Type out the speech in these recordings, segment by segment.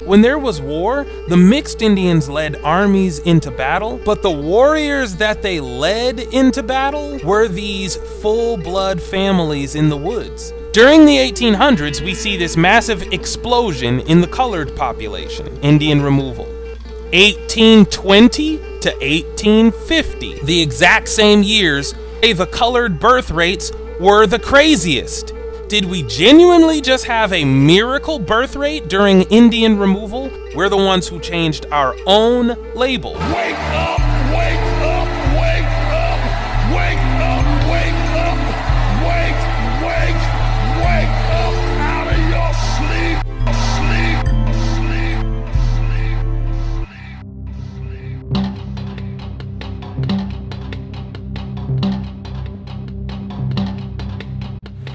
When there was war, the mixed Indians led armies into battle, but the warriors that they led into battle were these full-blood families in the woods. During the 1800s, we see this massive explosion in the colored population, Indian removal. 1820 to 1850, the exact same years, the colored birth rates were the craziest. Did we genuinely just have a miracle birth rate during Indian removal? We're the ones who changed our own label. Wake up, wake up, wake up, wake up, wake up, wake up out of your sleep,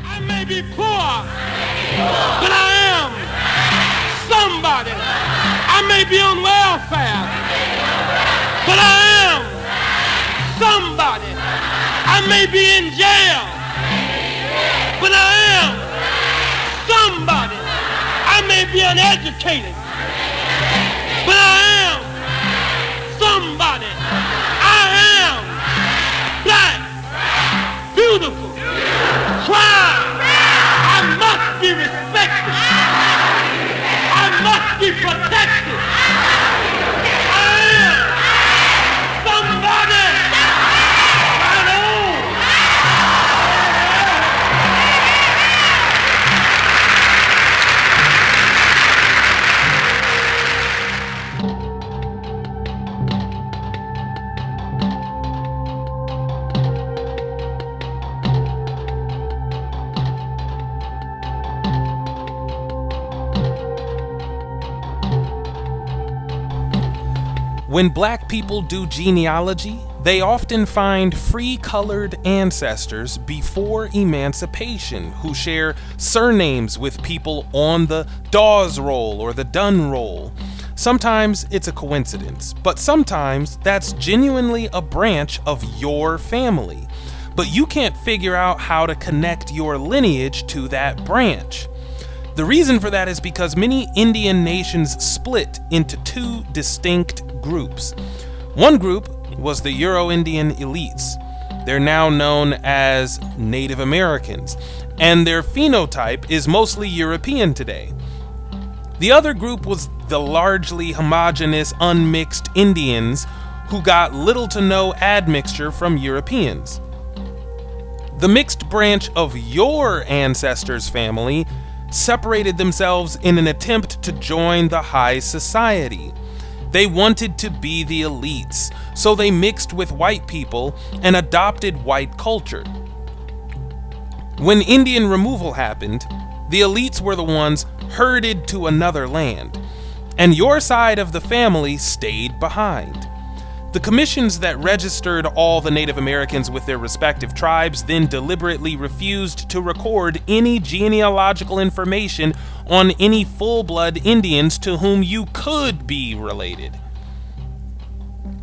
I may be poor, but I am somebody. I may be on welfare, but I am somebody. I may be in jail, but I am somebody. I may be uneducated, but I am somebody. I am black, beautiful, proud. I must be respected. I must be protected. I am somebody. Right on. When black people do genealogy, they often find free-colored ancestors before emancipation who share surnames with people on the Dawes roll or the Dunn roll. Sometimes it's a coincidence, but sometimes that's genuinely a branch of your family. But you can't figure out how to connect your lineage to that branch. The reason for that is because many Indian nations split into two distinct groups. One group was the Euro-Indian elites. They're now known as Native Americans, and their phenotype is mostly European today. The other group was the largely homogeneous, unmixed Indians who got little to no admixture from Europeans. The mixed branch of your ancestors' family separated themselves in an attempt to join the high society. They wanted to be the elites, so they mixed with white people and adopted white culture. When Indian removal happened, the elites were the ones herded to another land, and your side of the family stayed behind. The commissions that registered all the Native Americans with their respective tribes then deliberately refused to record any genealogical information on any full-blood Indians to whom you could be related.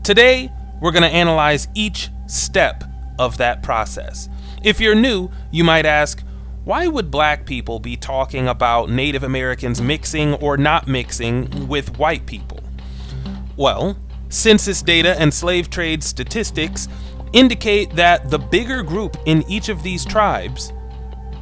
Today, we're going to analyze each step of that process. If you're new, you might ask, why would black people be talking about Native Americans mixing or not mixing with white people? Well, census data and slave trade statistics indicate that the bigger group in each of these tribes,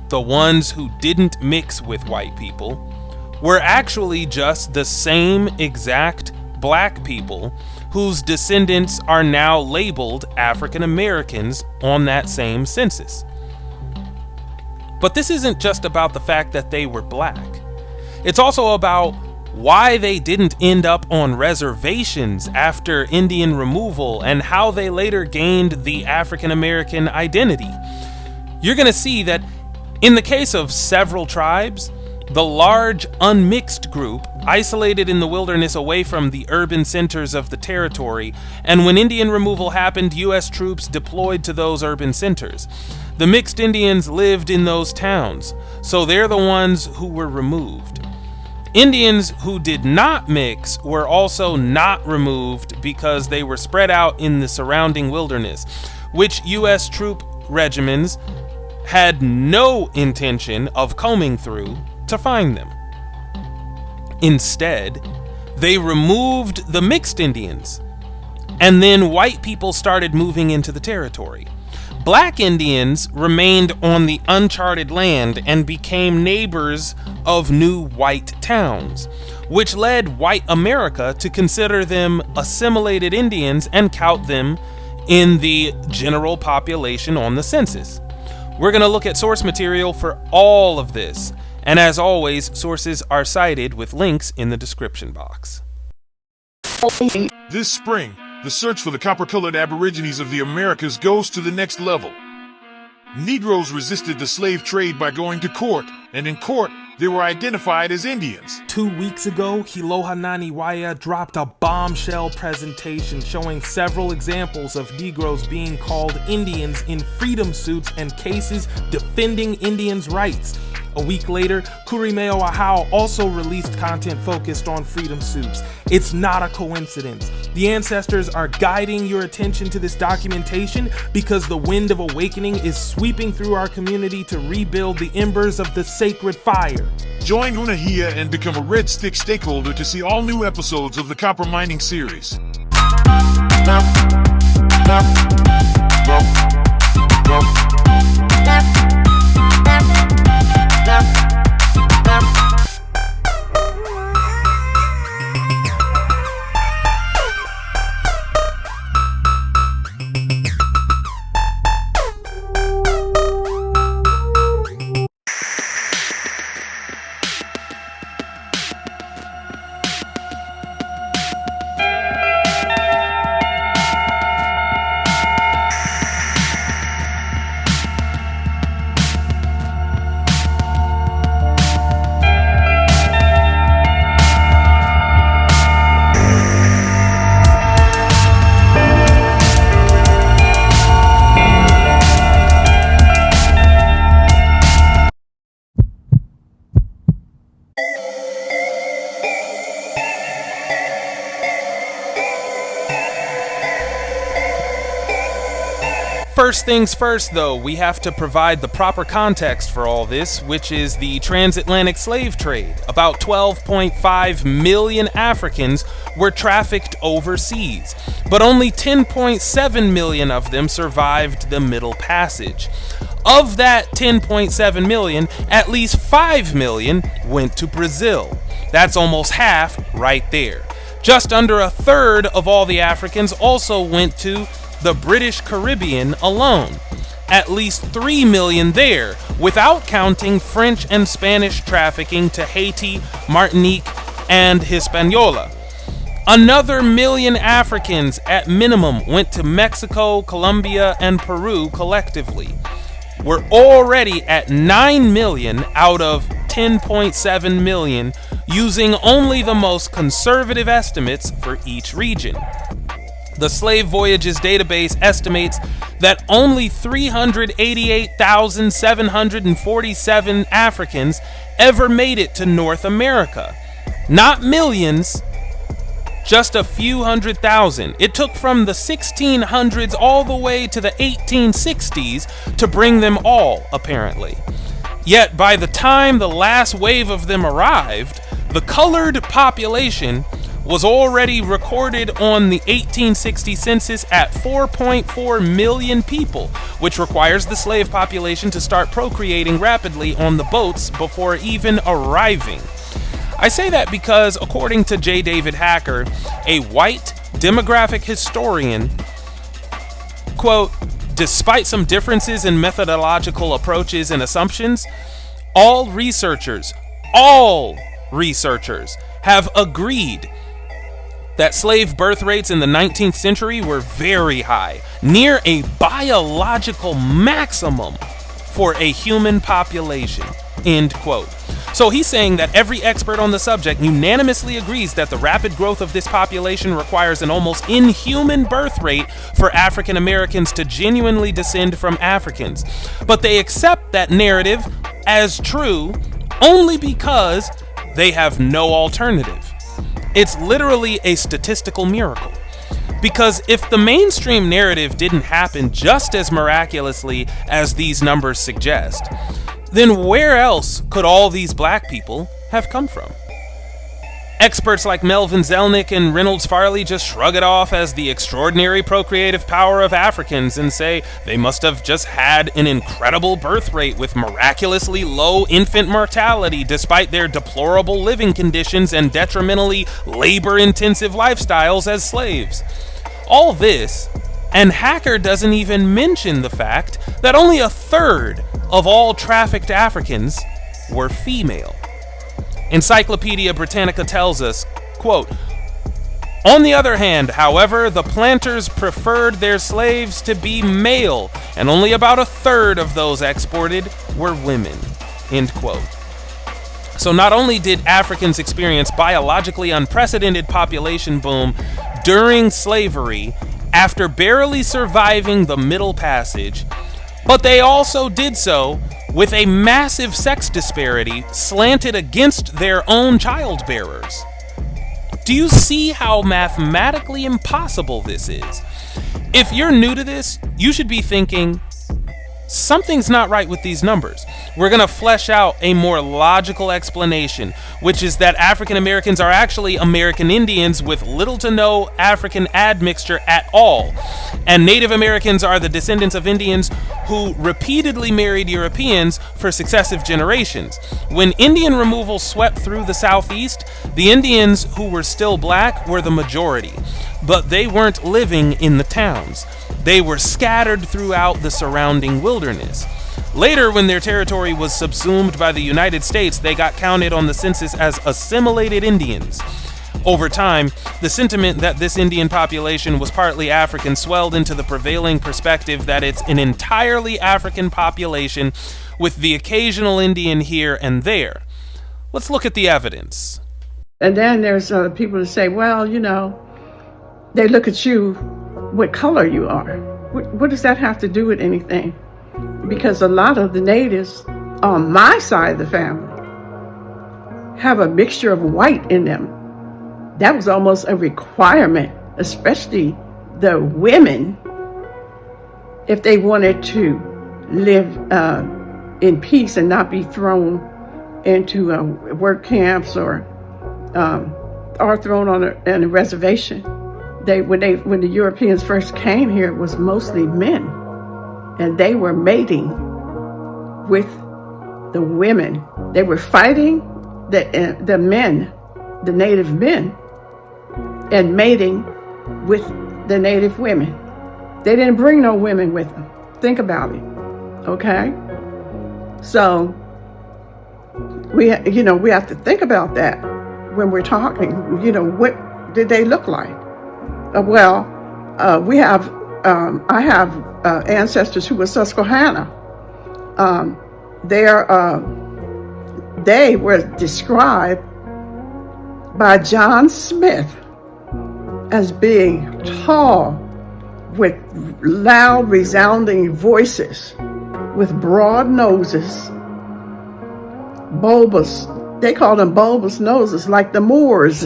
the ones who didn't mix with white people, were actually just the same exact black people whose descendants are now labeled African Americans on that same census. But this isn't just about the fact that they were black. It's also about why they didn't end up on reservations after Indian removal and how they later gained the African American identity. You're going to see that in the case of several tribes, the large unmixed group isolated in the wilderness away from the urban centers of the territory, and when Indian removal happened, U.S. troops deployed to those urban centers. The mixed Indians lived in those towns, so they're the ones who were removed. Indians who did not mix were also not removed because they were spread out in the surrounding wilderness, which U.S. troop regiments had no intention of combing through to find them. Instead, they removed the mixed Indians, and then white people started moving into the territory. Black Indians remained on the uncharted land and became neighbors of new white towns, which led white America to consider them assimilated Indians and count them in the general population on the census. We're going to look at source material for all of this, and as always, sources are cited with links in the description box. This spring, the search for the copper-colored Aborigines of the Americas goes to the next level. Negroes resisted the slave trade by going to court, and in court, they were identified as Indians. 2 weeks ago, Unehiya dropped a bombshell presentation showing several examples of Negroes being called Indians in freedom suits and cases defending Indians' rights. A week later, Unehiya also released content focused on freedom suits. It's not a coincidence. The ancestors are guiding your attention to this documentation because the wind of awakening is sweeping through our community to rebuild the embers of the sacred fire. Join Unehiya and become a Red Stick stakeholder to see all new episodes of the Copper Mining series. First things first, though, we have to provide the proper context for all this, which is the transatlantic slave trade. About 12.5 million Africans were trafficked overseas, but only 10.7 million of them survived the Middle Passage. Of that 10.7 million, at least 5 million went to Brazil. That's almost half right there. Just under a third of all the Africans also went to the British Caribbean alone. At least 3 million there, without counting French and Spanish trafficking to Haiti, Martinique, and Hispaniola. Another million Africans at minimum went to Mexico, Colombia, and Peru collectively. We're already at 9 million out of 10.7 million, using only the most conservative estimates for each region. The Slave Voyages database estimates that only 388,747 Africans ever made it to North America. Not millions, just a few hundred thousand. It took from the 1600s all the way to the 1860s to bring them all, apparently. Yet by the time the last wave of them arrived, the colored population was already recorded on the 1860 census at 4.4 million people, which requires the slave population to start procreating rapidly on the boats before even arriving. I say that because, according to J. David Hacker, a white demographic historian, quote, despite some differences in methodological approaches and assumptions, all researchers have agreed that slave birth rates in the 19th century were very high, near a biological maximum for a human population, end quote. So he's saying that every expert on the subject unanimously agrees that the rapid growth of this population requires an almost inhuman birth rate for African Americans to genuinely descend from Africans. But they accept that narrative as true only because they have no alternative. It's literally a statistical miracle. Because if the mainstream narrative didn't happen just as miraculously as these numbers suggest, then where else could all these black people have come from? Experts like Melvin Zelnick and Reynolds Farley just shrug it off as the extraordinary procreative power of Africans and say they must have just had an incredible birth rate with miraculously low infant mortality despite their deplorable living conditions and detrimentally labor-intensive lifestyles as slaves. All this, and Hacker doesn't even mention the fact that only a third of all trafficked Africans were female. Encyclopedia Britannica tells us, quote, "On the other hand, however, the planters preferred their slaves to be male, and only about a third of those exported were women," end quote. So not only did Africans experience biologically unprecedented population boom during slavery after barely surviving the Middle Passage, but they also did so with a massive sex disparity slanted against their own childbearers. Do you see how mathematically impossible this is? If you're new to this, you should be thinking, something's not right with these numbers. We're going to flesh out a more logical explanation, which is that African Americans are actually American Indians with little to no African admixture at all, and Native Americans are the descendants of Indians who repeatedly married Europeans for successive generations. When Indian removal swept through the Southeast, the Indians who were still black were the majority, but they weren't living in the towns. They were scattered throughout the surrounding wilderness. Later, when their territory was subsumed by the United States, they got counted on the census as assimilated Indians. Over time, the sentiment that this Indian population was partly African swelled into the prevailing perspective that it's an entirely African population with the occasional Indian here and there. Let's look at the evidence. And then there's people who say, well, you know, they look at you, what color you are. What does that have to do with anything? Because a lot of the natives on my side of the family have a mixture of white in them. That was almost a requirement, especially the women, if they wanted to live in peace and not be thrown into work camps or thrown on a reservation. When the Europeans first came here, it was mostly men, and they were mating with the women. They were fighting the men, the native men, and mating with the native women. They didn't bring no women with them. Think about it, okay? So we have to think about that when we're talking. What did they look like? I have ancestors who were Susquehanna. They were described by John Smith as being tall, with loud, resounding voices, with broad noses, bulbous. They called them bulbous noses, like the Moors.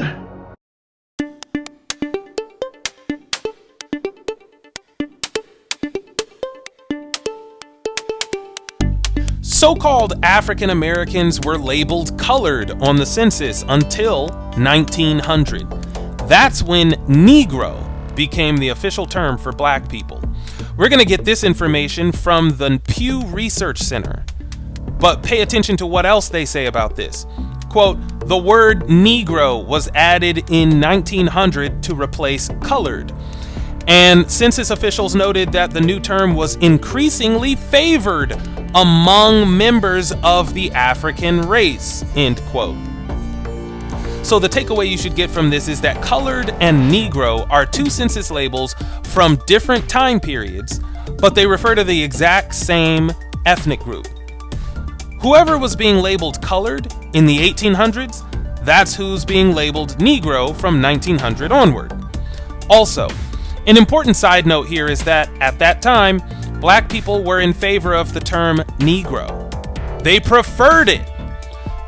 So-called African Americans were labeled colored on the census until 1900. That's when Negro became the official term for black people. We're going to get this information from the Pew Research Center. But pay attention to what else they say about this. Quote, "The word Negro was added in 1900 to replace colored. And census officials noted that the new term was increasingly favored among members of the African race," end quote. So the takeaway you should get from this is that colored and Negro are two census labels from different time periods, but they refer to the exact same ethnic group. Whoever was being labeled colored in the 1800s, that's who's being labeled Negro from 1900 onward. Also, an important side note here is that at that time, black people were in favor of the term Negro. They preferred it.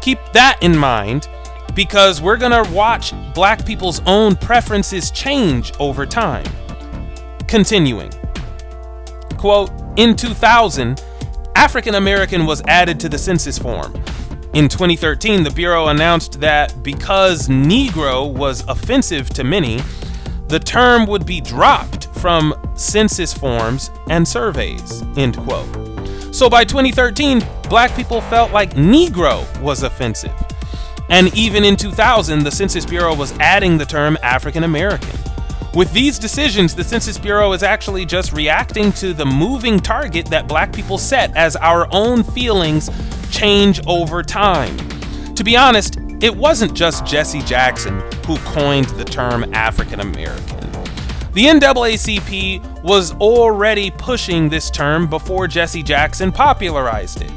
Keep that in mind, because we're gonna watch black people's own preferences change over time. Continuing. Quote, "In 2000, African American was added to the census form. In 2013, the Bureau announced that because Negro was offensive to many, the term would be dropped from census forms and surveys, end quote. So by 2013, black people felt like Negro was offensive. And even in 2000, the Census Bureau was adding the term African American. With these decisions, the Census Bureau is actually just reacting to the moving target that black people set as our own feelings change over time. To be honest, it wasn't just Jesse Jackson who coined the term African American. The NAACP was already pushing this term before Jesse Jackson popularized it.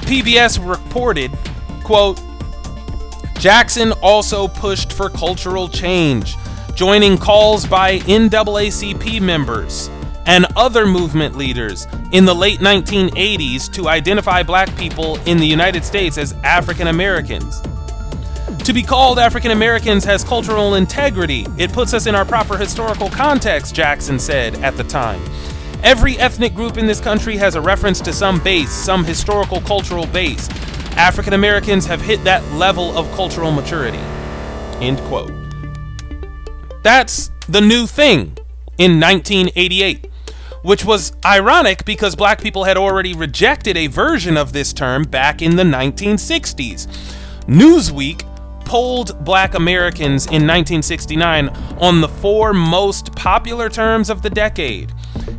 PBS reported, quote, Jackson also pushed for cultural change, joining calls by NAACP members and other movement leaders in the late 1980s to identify black people in the United States as African Americans. To be called African Americans has cultural integrity. It puts us in our proper historical context, Jackson said at the time. Every ethnic group in this country has a reference to some base, some historical cultural base. African Americans have hit that level of cultural maturity. End quote. That's the new thing in 1988, which was ironic because black people had already rejected a version of this term back in the 1960s. Newsweek polled black Americans in 1969 on the 4 most popular terms of the decade: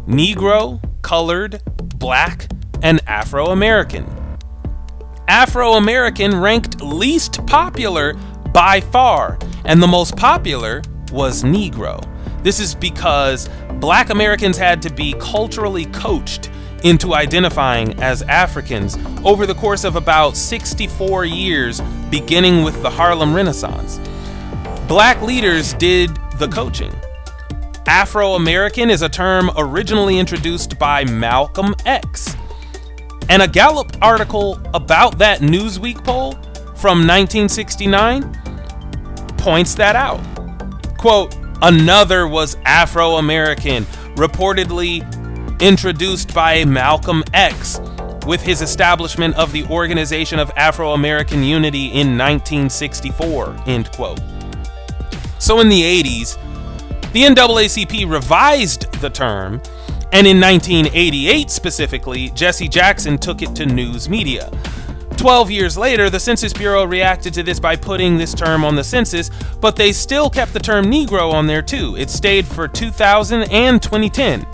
Negro, colored, black, and Afro-American. Afro-American ranked least popular by far, and the most popular was Negro. This is because black Americans had to be culturally coached into identifying as Africans over the course of about 64 years, beginning with the Harlem Renaissance. Black leaders did the coaching. Afro-American is a term originally introduced by Malcolm X. And a Gallup article about that Newsweek poll from 1969 points that out. Quote, another was Afro-American, reportedly introduced by Malcolm X with his establishment of the Organization of Afro-American Unity in 1964, end quote. So in the 80s, the NAACP revised the term, and in 1988 specifically, Jesse Jackson took it to news media. 12 years later, the Census Bureau reacted to this by putting this term on the census, but they still kept the term Negro on there too. It stayed for 2000 and 2010.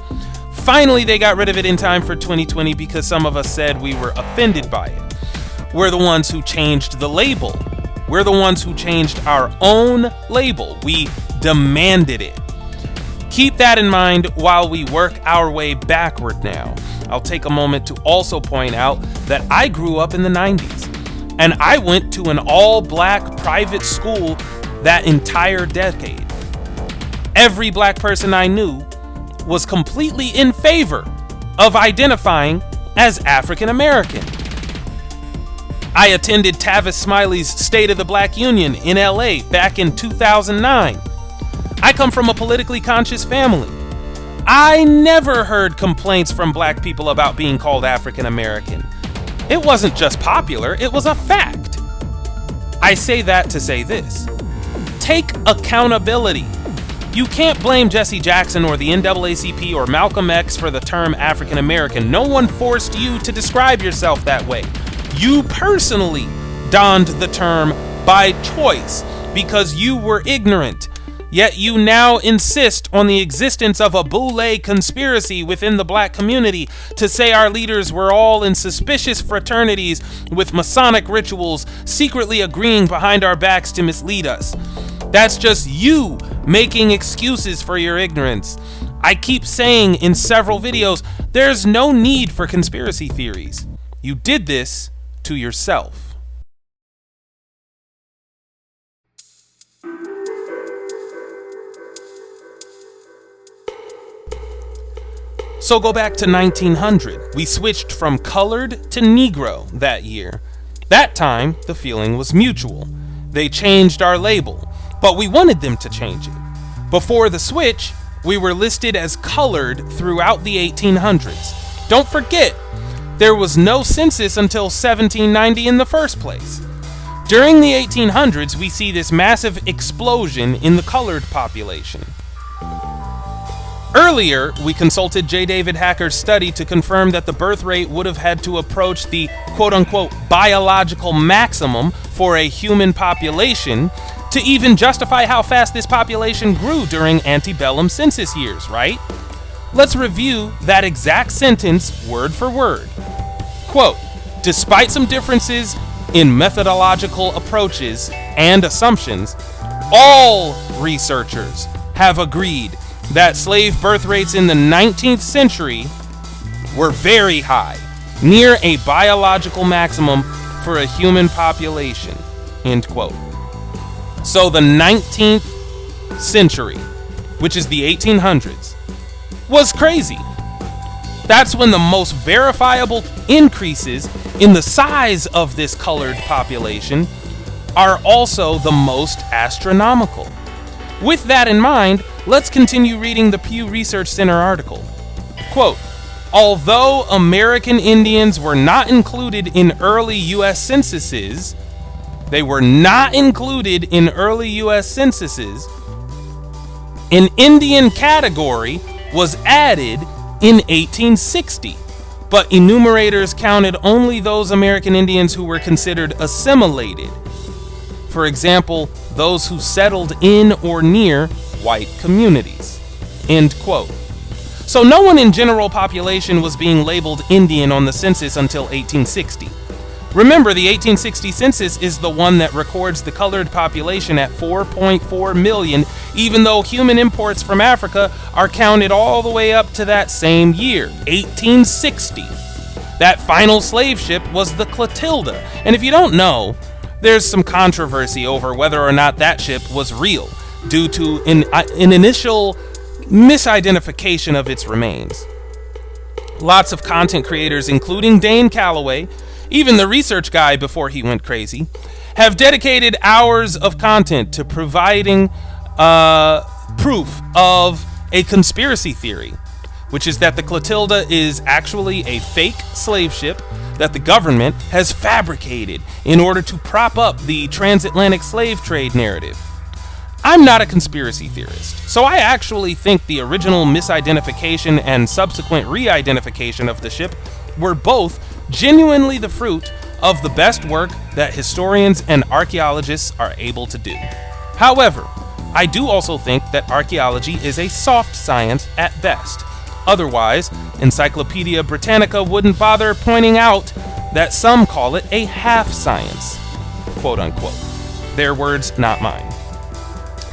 Finally, they got rid of it in time for 2020 because some of us said we were offended by it. We're the ones who changed the label. We're the ones who changed our own label. We demanded it. Keep that in mind while we work our way backward now. I'll take a moment to also point out that I grew up in the 90s, and I went to an all-black private school that entire decade. Every black person I knew was completely in favor of identifying as African American. I attended Tavis Smiley's State of the Black Union in LA back in 2009. I come from a politically conscious family. I never heard complaints from black people about being called African American. It wasn't just popular, it was a fact. I say that to say this. Take accountability. You can't blame Jesse Jackson or the NAACP or Malcolm X for the term African American. No one forced you to describe yourself that way. You personally donned the term by choice because you were ignorant. Yet you now insist on the existence of a Boule conspiracy within the black community to say our leaders were all in suspicious fraternities with Masonic rituals, secretly agreeing behind our backs to mislead us. That's just you making excuses for your ignorance. I keep saying in several videos, there's no need for conspiracy theories. You did this to yourself. So go back to 1900. We switched from colored to Negro that year. That time, the feeling was mutual. They changed our label, but we wanted them to change it. Before the switch, we were listed as colored throughout the 1800s. Don't forget, there was no census until 1790 in the first place. During the 1800s, we see this massive explosion in the colored population. Earlier, we consulted J. David Hacker's study to confirm that the birth rate would have had to approach the quote-unquote biological maximum for a human population to even justify how fast this population grew during antebellum census years, right? Let's review that exact sentence word for word. Quote, despite some differences in methodological approaches and assumptions, all researchers have agreed that slave birth rates in the 19th century were very high, near a biological maximum for a human population, end quote. So the 19th century, which is the 1800s, was crazy. That's when the most verifiable increases in the size of this colored population are also the most astronomical. With that in mind, let's continue reading the Pew Research Center article. Quote, although American Indians were not included in early U.S. censuses, an Indian category was added in 1860, but enumerators counted only those American Indians who were considered assimilated. For example, those who settled in or near white communities. End quote. So no one in general population was being labeled Indian on the census until 1860. Remember, the 1860 census is the one that records the colored population at 4.4 million, even though human imports from Africa are counted all the way up to that same year, 1860. That final slave ship was the Clotilda, and if you don't know, there's some controversy over whether or not that ship was real, due to an initial misidentification of its remains. Lots of content creators, including Dane Calloway, even the research guy before he went crazy, have dedicated hours of content to providing proof of a conspiracy theory, which is that the Clotilda is actually a fake slave ship that the government has fabricated in order to prop up the transatlantic slave trade narrative. I'm not a conspiracy theorist, so I actually think the original misidentification and subsequent re-identification of the ship were both genuinely the fruit of the best work that historians and archaeologists are able to do. However, I do also think that archaeology is a soft science at best. Otherwise, Encyclopedia Britannica wouldn't bother pointing out that some call it a half science, quote unquote. Their words, not mine.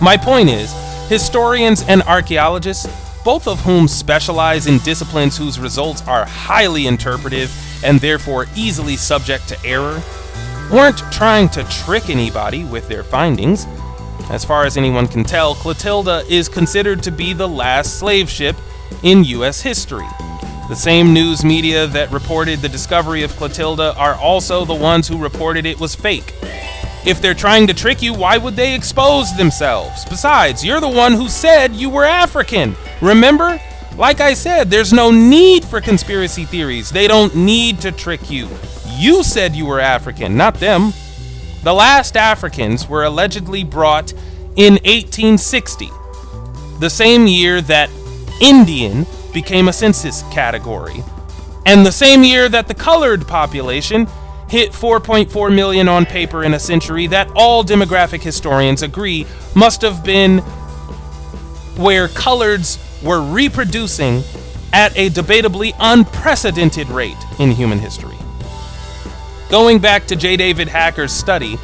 My point is, historians and archaeologists, both of whom specialize in disciplines whose results are highly interpretive and therefore easily subject to error, weren't trying to trick anybody with their findings. As far as anyone can tell, Clotilda is considered to be the last slave ship in U.S. history. The same news media that reported the discovery of Clotilda are also the ones who reported it was fake. If they're trying to trick you, why would they expose themselves? Besides, you're the one who said you were African. Remember? Like I said, there's no need for conspiracy theories. They don't need to trick you. You said you were African, not them. The last Africans were allegedly brought in 1860, the same year that Indian became a census category, and the same year that the colored population hit 4.4 million on paper in a century that all demographic historians agree must have been where coloreds were reproducing at a debatably unprecedented rate in human history. Going back to J. David Hacker's study,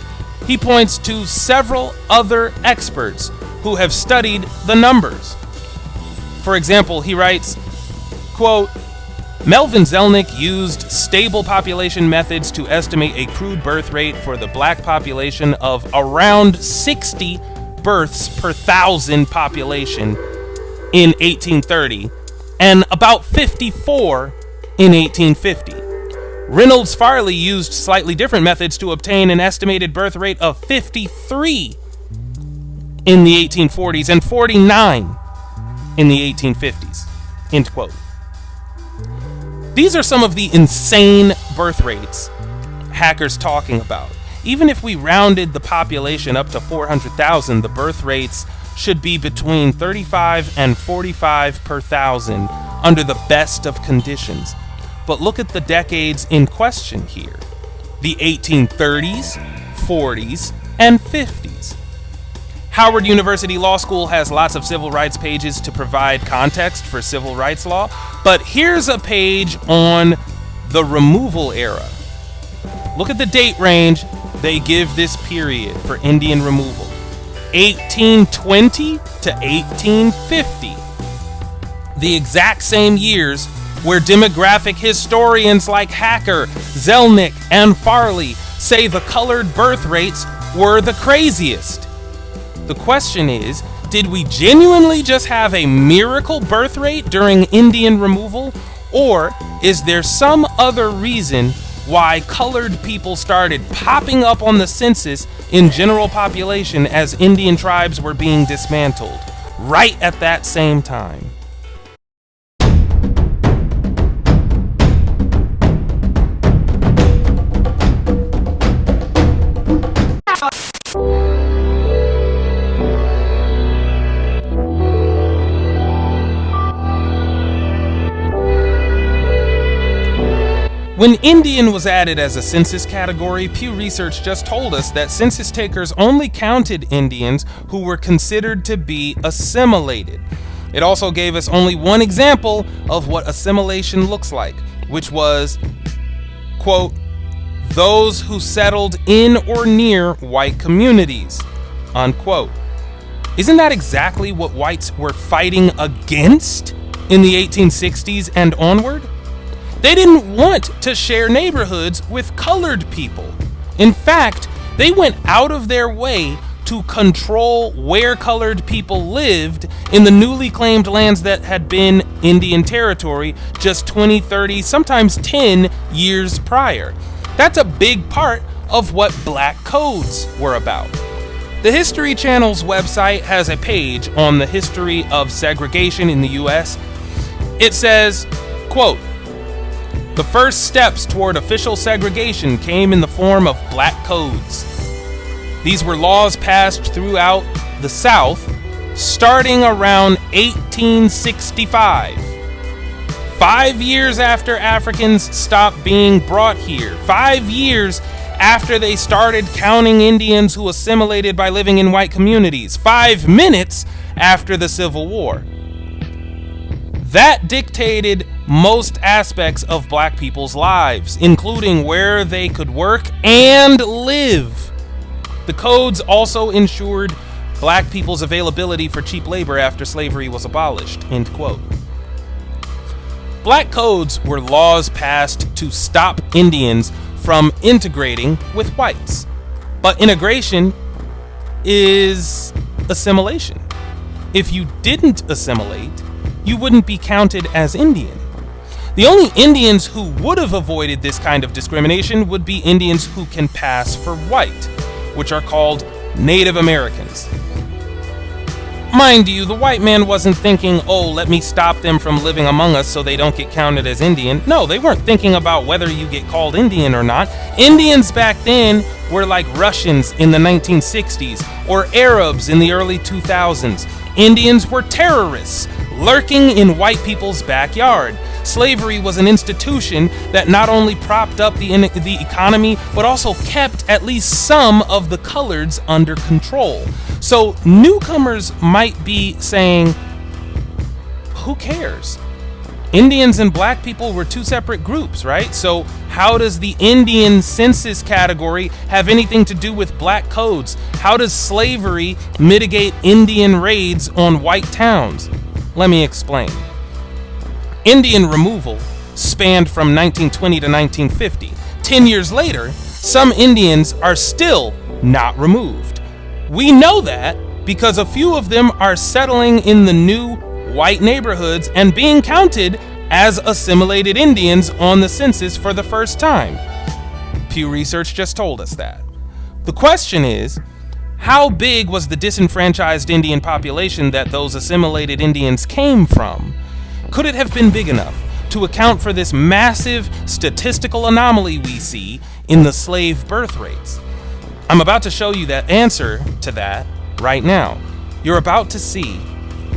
he points to several other experts who have studied the numbers. For example, he writes, quote, Melvin Zelnick used stable population methods to estimate a crude birth rate for the black population of around 60 births per 1,000 population in 1830 and about 54 in 1850. Reynolds Farley used slightly different methods to obtain an estimated birth rate of 53 in the 1840s and 49 in the 1850s. End quote. These are some of the insane birth rates hackers talking about. Even if we rounded the population up to 400,000, the birth rates should be between 35 and 45 per thousand under the best of conditions. But look at the decades in question here: the 1830s, 40s, and 50s. Howard University Law School has lots of civil rights pages to provide context for civil rights law, but here's a page on the removal era. Look at the date range they give this period for Indian removal: 1820 to 1850. The exact same years where demographic historians like Hacker, Zelnick, and Farley say the colored birth rates were the craziest. The question is, did we genuinely just have a miracle birth rate during Indian removal, or is there some other reason why colored people started popping up on the census in general population as Indian tribes were being dismantled right at that same time? When Indian was added as a census category, Pew Research just told us that census takers only counted Indians who were considered to be assimilated. It also gave us only one example of what assimilation looks like, which was, quote, those who settled in or near white communities, unquote. Isn't that exactly what whites were fighting against in the 1860s and onward? They didn't want to share neighborhoods with colored people. In fact, they went out of their way to control where colored people lived in the newly claimed lands that had been Indian territory just 20, 30, sometimes 10 years prior. That's a big part of what black codes were about. The History Channel's website has a page on the history of segregation in the US. It says, quote, the first steps toward official segregation came in the form of black codes. These were laws passed throughout the South starting around 1865. 5 years after Africans stopped being brought here. 5 years after they started counting Indians who assimilated by living in white communities. 5 minutes after the Civil War. That dictated most aspects of black people's lives, including where they could work and live. The codes also ensured black people's availability for cheap labor after slavery was abolished, end quote. Black codes were laws passed to stop Indians from integrating with whites. But integration is assimilation. If you didn't assimilate, you wouldn't be counted as Indian. The only Indians who would have avoided this kind of discrimination would be Indians who can pass for white, which are called Native Americans. Mind you, the white man wasn't thinking, oh, let me stop them from living among us so they don't get counted as Indian. No, they weren't thinking about whether you get called Indian or not. Indians back then were like Russians in the 1960s or Arabs in the early 2000s. Indians were terrorists lurking in white people's backyard. Slavery was an institution that not only propped up the economy, but also kept at least some of the coloreds under control. So newcomers might be saying, who cares? Indians and black people were two separate groups, right? So how does the Indian census category have anything to do with black codes? How does slavery mitigate Indian raids on white towns? Let me explain. Indian removal spanned from 1920 to 1950. 10 years later, some Indians are still not removed. We know that because a few of them are settling in the new white neighborhoods and being counted as assimilated Indians on the census for the first time. Pew Research just told us that. The question is, how big was the disenfranchised Indian population that those assimilated Indians came from? Could it have been big enough to account for this massive statistical anomaly we see in the slave birth rates? I'm about to show you that answer to that right now. You're about to see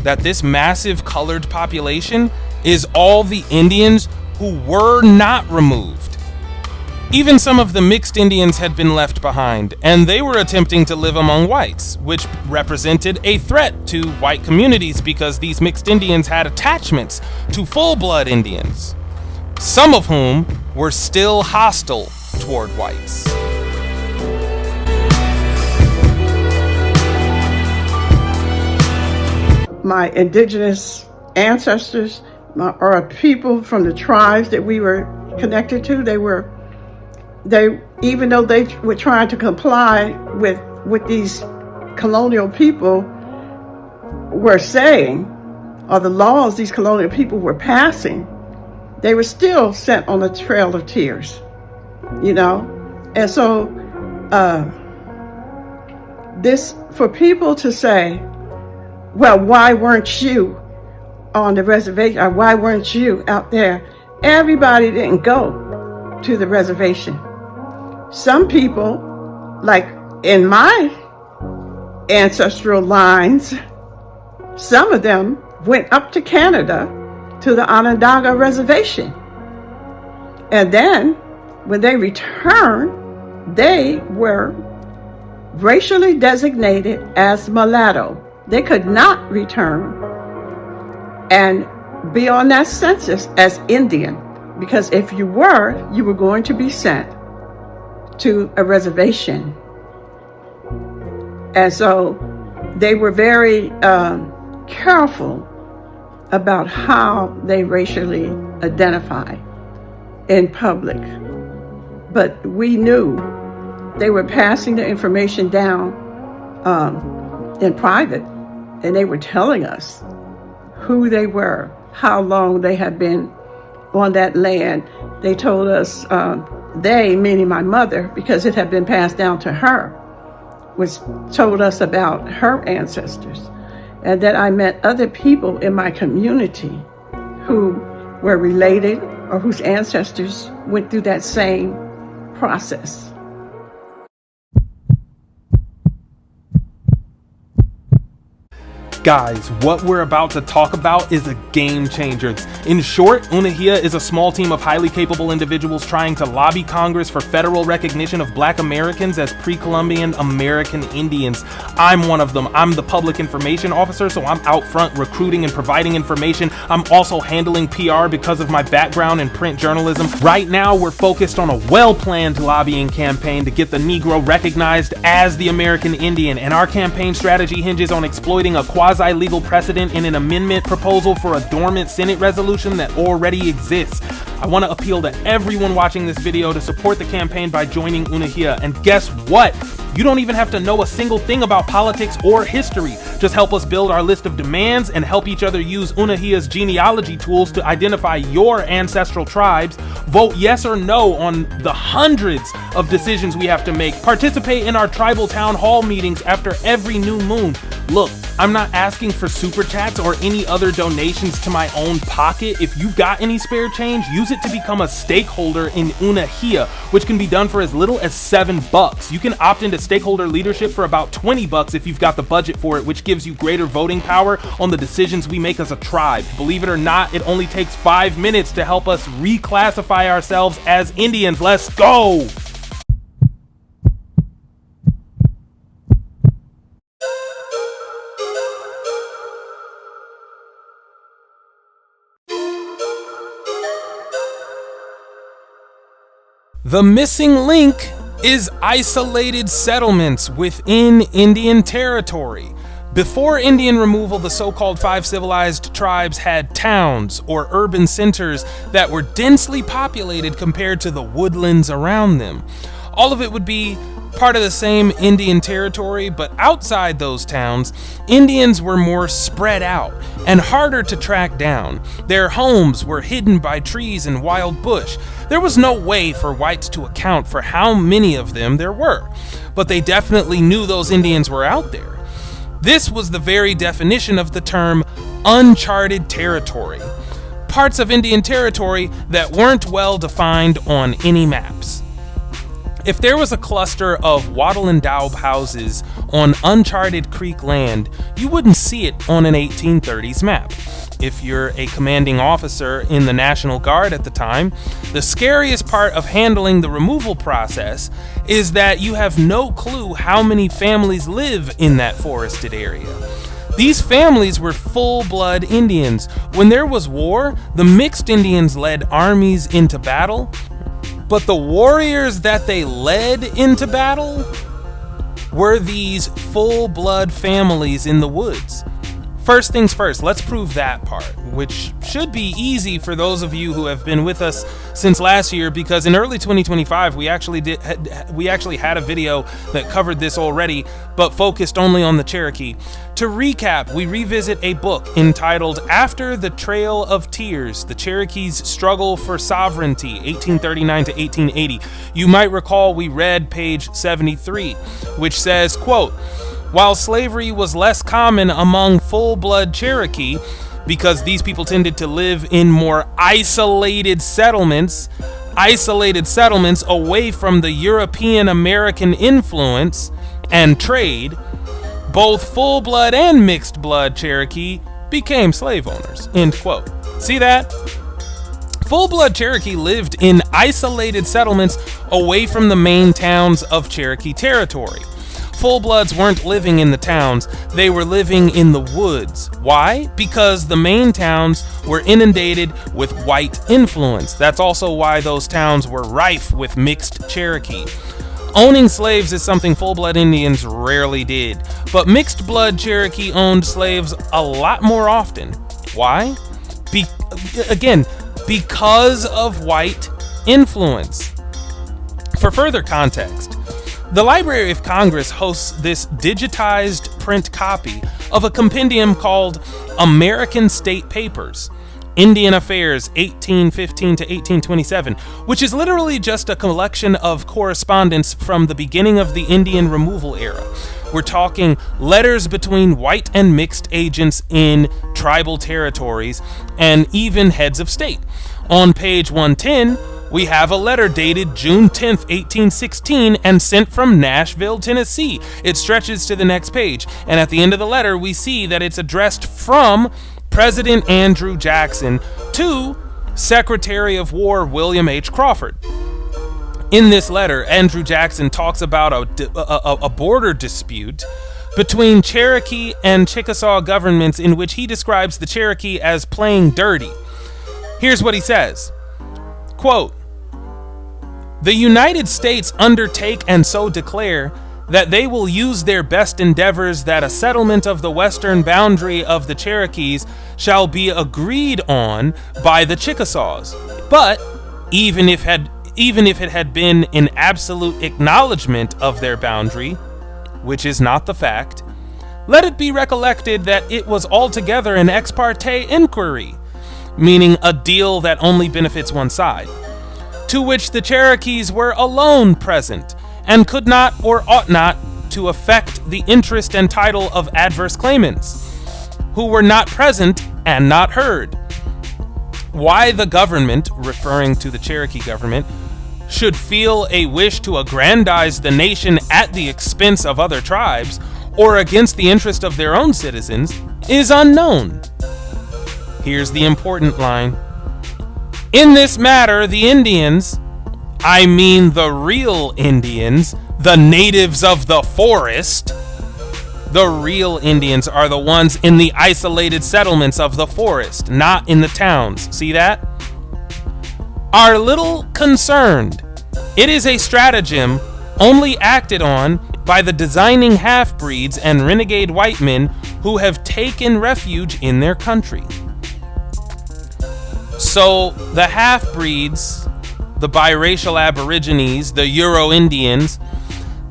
that this massive colored population is all the Indians who were not removed. Even some of the mixed Indians had been left behind, and they were attempting to live among whites, which represented a threat to white communities because these mixed Indians had attachments to full-blood Indians, some of whom were still hostile toward whites. My indigenous ancestors, or people from the tribes that we were connected to, even though they were trying to comply with what these colonial people were saying, or the laws these colonial people were passing, they were still set on a trail of tears, you know? And so this, for people to say, well, why weren't you on the reservation? Or why weren't you out there? Everybody didn't go to the reservation. Some people, like in my ancestral lines, some of them went up to Canada to the Onondaga reservation. And then when they returned, they were racially designated as mulatto. They could not return and be on that census as Indian, because if you were going to be sent to a reservation. And so they were very careful about how they racially identify in public. But we knew they were passing the information down in private, and they were telling us who they were, how long they had been on that land. They told us, they, meaning my mother, because it had been passed down to her, told us about her ancestors, and that I met other people in my community who were related or whose ancestors went through that same process. Guys, what we're about to talk about is a game changer. In short, Unehiya is a small team of highly capable individuals trying to lobby Congress for federal recognition of Black Americans as pre-Columbian American Indians. I'm one of them. I'm the public information officer, so I'm out front recruiting and providing information. I'm also handling PR because of my background in print journalism. Right now, we're focused on a well-planned lobbying campaign to get the Negro recognized as the American Indian, and our campaign strategy hinges on exploiting a quasi-legal precedent in an amendment proposal for a dormant Senate resolution that already exists. I want to appeal to everyone watching this video to support the campaign by joining Unehiya. And guess what? You don't even have to know a single thing about politics or history. Just help us build our list of demands and help each other use Unehiya's genealogy tools to identify your ancestral tribes. Vote yes or no on the hundreds of decisions we have to make. Participate in our tribal town hall meetings after every new moon. Look, I'm not asking for super chats or any other donations to my own pocket. If you've got any spare change, use it to become a stakeholder in Unehiya, which can be done for as little as $7. You can opt into stakeholder leadership for about $20 if you've got the budget for it, which gives you greater voting power on the decisions we make as a tribe. Believe it or not, it only takes 5 minutes to help us reclassify ourselves as Indians. Let's go! The missing link is isolated settlements within Indian territory. Before Indian removal, the so-called 5 civilized tribes had towns or urban centers that were densely populated compared to the woodlands around them. All of it would be part of the same Indian territory, but outside those towns, Indians were more spread out and harder to track down. Their homes were hidden by trees and wild bush. There was no way for whites to account for how many of them there were, but they definitely knew those Indians were out there. This was the very definition of the term uncharted territory. parts of Indian Territory that weren't well defined on any maps. If there was a cluster of wattle and daub houses on uncharted creek land, you wouldn't see it on an 1830s map. If you're a commanding officer in the National Guard at the time, the scariest part of handling the removal process is that you have no clue how many families live in that forested area. These families were full-blood Indians. When there was war, the mixed Indians led armies into battle, but the warriors that they led into battle were these full-blood families in the woods. First things first, let's prove that part, which should be easy for those of you who have been with us since last year, because in early 2025 we actually had a video that covered this already, but focused only on the Cherokee. To recap, we revisit a book entitled After the Trail of Tears: The Cherokees' Struggle for Sovereignty, 1839 to 1880. You might recall we read page 73, which says, quote, "While slavery was less common among full-blood Cherokee, because these people tended to live in more isolated settlements away from the European American influence and trade, both full-blood and mixed-blood Cherokee became slave owners." End quote. See that? Full-blood Cherokee lived in isolated settlements away from the main towns of Cherokee territory. Full-bloods weren't living in the towns, they were living in the woods. Why? Because the main towns were inundated with white influence. That's also why those towns were rife with mixed Cherokee. Owning slaves is something full-blood Indians rarely did, but mixed-blood Cherokee owned slaves a lot more often. Why? Because of white influence. For further context, the Library of Congress hosts this digitized print copy of a compendium called American State Papers, Indian Affairs 1815 to 1827, which is literally just a collection of correspondence from the beginning of the Indian removal era. We're talking letters between white and mixed agents in tribal territories and even heads of state. On page 110, we have a letter dated June 10th, 1816, and sent from Nashville, Tennessee. It stretches to the next page, and at the end of the letter, we see that it's addressed from President Andrew Jackson to Secretary of War William H. Crawford. In this letter, Andrew Jackson talks about a border dispute between Cherokee and Chickasaw governments in which he describes the Cherokee as playing dirty. Here's what he says. Quote, "The United States undertake and so declare that they will use their best endeavors that a settlement of the western boundary of the Cherokees shall be agreed on by the Chickasaws. But even if it had been an absolute acknowledgement of their boundary, which is not the fact, let it be recollected that it was altogether an ex parte inquiry, meaning a deal that only benefits one side, to which the Cherokees were alone present, and could not or ought not to affect the interest and title of adverse claimants, who were not present and not heard. Why the government," referring to the Cherokee government, "should feel a wish to aggrandize the nation at the expense of other tribes, or against the interest of their own citizens, is unknown." Here's the important line. "In this matter, the Indians, I mean the real Indians, the natives of the forest, the real Indians are the ones in the isolated settlements of the forest, not in the towns," see that? "Are little concerned. It is a stratagem only acted on by the designing half-breeds and renegade white men who have taken refuge in their country." So the half-breeds, the biracial Aborigines, the Euro-Indians,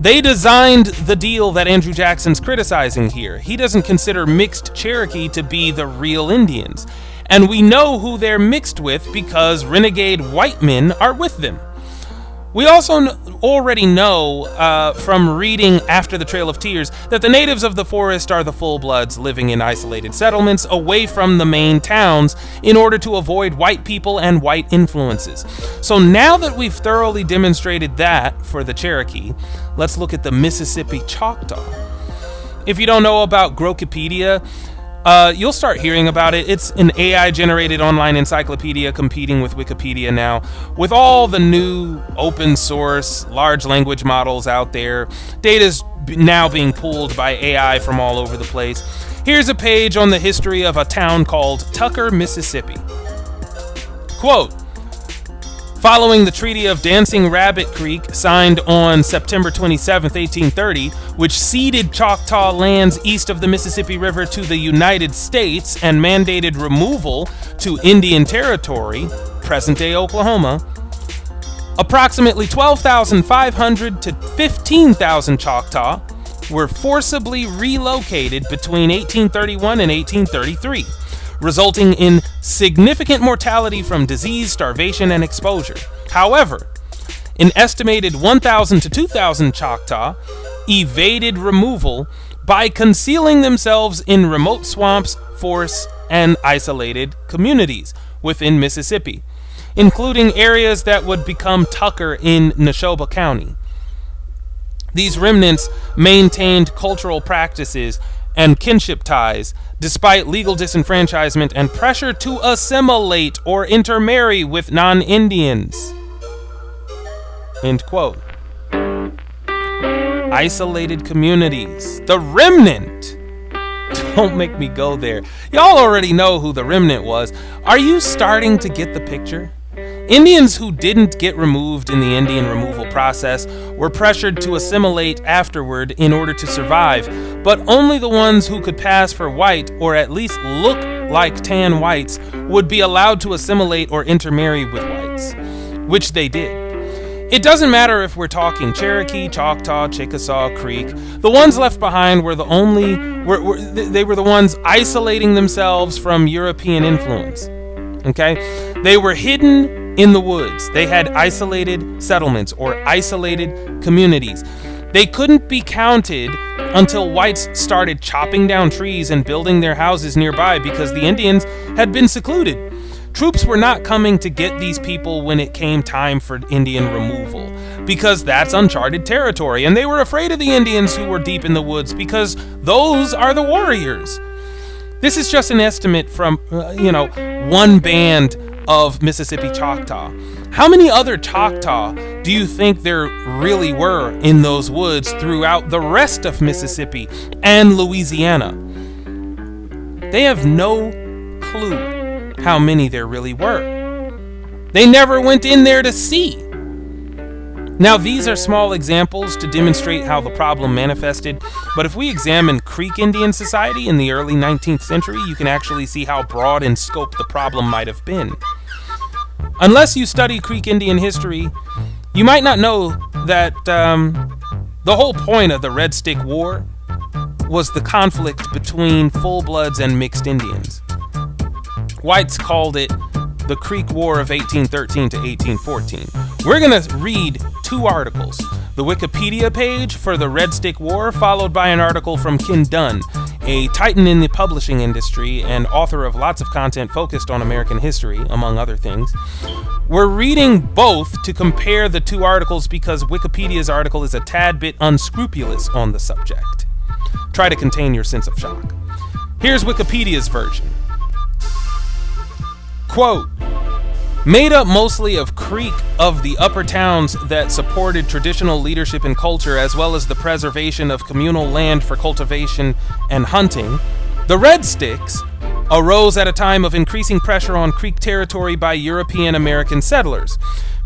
they designed the deal that Andrew Jackson's criticizing here. He doesn't consider mixed Cherokee to be the real Indians. And we know who they're mixed with because renegade white men are with them. We also already know from reading After the Trail of Tears that the natives of the forest are the full-bloods living in isolated settlements away from the main towns in order to avoid white people and white influences. So now that we've thoroughly demonstrated that for the Cherokee, let's look at the Mississippi Choctaw. If you don't know about Grokipedia, you'll start hearing about it. It's an AI-generated online encyclopedia competing with Wikipedia now. With all the new open source large language models out there, data's now being pulled by AI from all over the place. Here's a page on the history of a town called Tucker, Mississippi. Quote, following the Treaty of Dancing Rabbit Creek, signed on September 27, 1830, which ceded Choctaw lands east of the Mississippi River to the United States and mandated removal to Indian Territory, present-day Oklahoma, approximately 12,500 to 15,000 Choctaw were forcibly relocated between 1831 and 1833. Resulting in significant mortality from disease, starvation, and exposure. However, an estimated 1,000 to 2,000 Choctaw evaded removal by concealing themselves in remote swamps, forests, and isolated communities within Mississippi, including areas that would become Tucker in Neshoba County. These remnants maintained cultural practices and kinship ties, despite legal disenfranchisement and pressure to assimilate or intermarry with non-Indians. End quote. Isolated communities. The remnant. Don't make me go there. Y'all already know who the remnant was. Are you starting to get the picture? Indians who didn't get removed in the Indian removal process were pressured to assimilate afterward in order to survive, but only the ones who could pass for white or at least look like tan whites would be allowed to assimilate or intermarry with whites, which they did. It doesn't matter if we're talking Cherokee, Choctaw, Chickasaw, Creek. The ones left behind were the ones isolating themselves from European influence. Okay? They were hidden in the woods. They had isolated settlements or isolated communities. They couldn't be counted until whites started chopping down trees and building their houses nearby because the Indians had been secluded. Troops were not coming to get these people when it came time for Indian removal, because that's uncharted territory, and they were afraid of the Indians who were deep in the woods because those are the warriors. This is just an estimate from, one band of Mississippi Choctaw. How many other Choctaw do you think there really were in those woods throughout the rest of Mississippi and Louisiana? They have no clue how many there really were. They never went in there to see. Now, these are small examples to demonstrate how the problem manifested, but if we examine Creek Indian society in the early 19th century, you can actually see how broad in scope the problem might have been. Unless you study Creek Indian history, you might not know that the whole point of the Red Stick War was the conflict between full-bloods and mixed Indians. Whites called it the Creek War of 1813 to 1814. We're going to read two articles. The Wikipedia page for the Red Stick War, followed by an article from Ken Dunn, a titan in the publishing industry and author of lots of content focused on American history, among other things. We're reading both to compare the two articles because Wikipedia's article is a tad bit unscrupulous on the subject. Try to contain your sense of shock. Here's Wikipedia's version. Quote, made up mostly of Creek of the upper towns that supported traditional leadership and culture as well as the preservation of communal land for cultivation and hunting, the Red Sticks arose at a time of increasing pressure on Creek territory by European American settlers.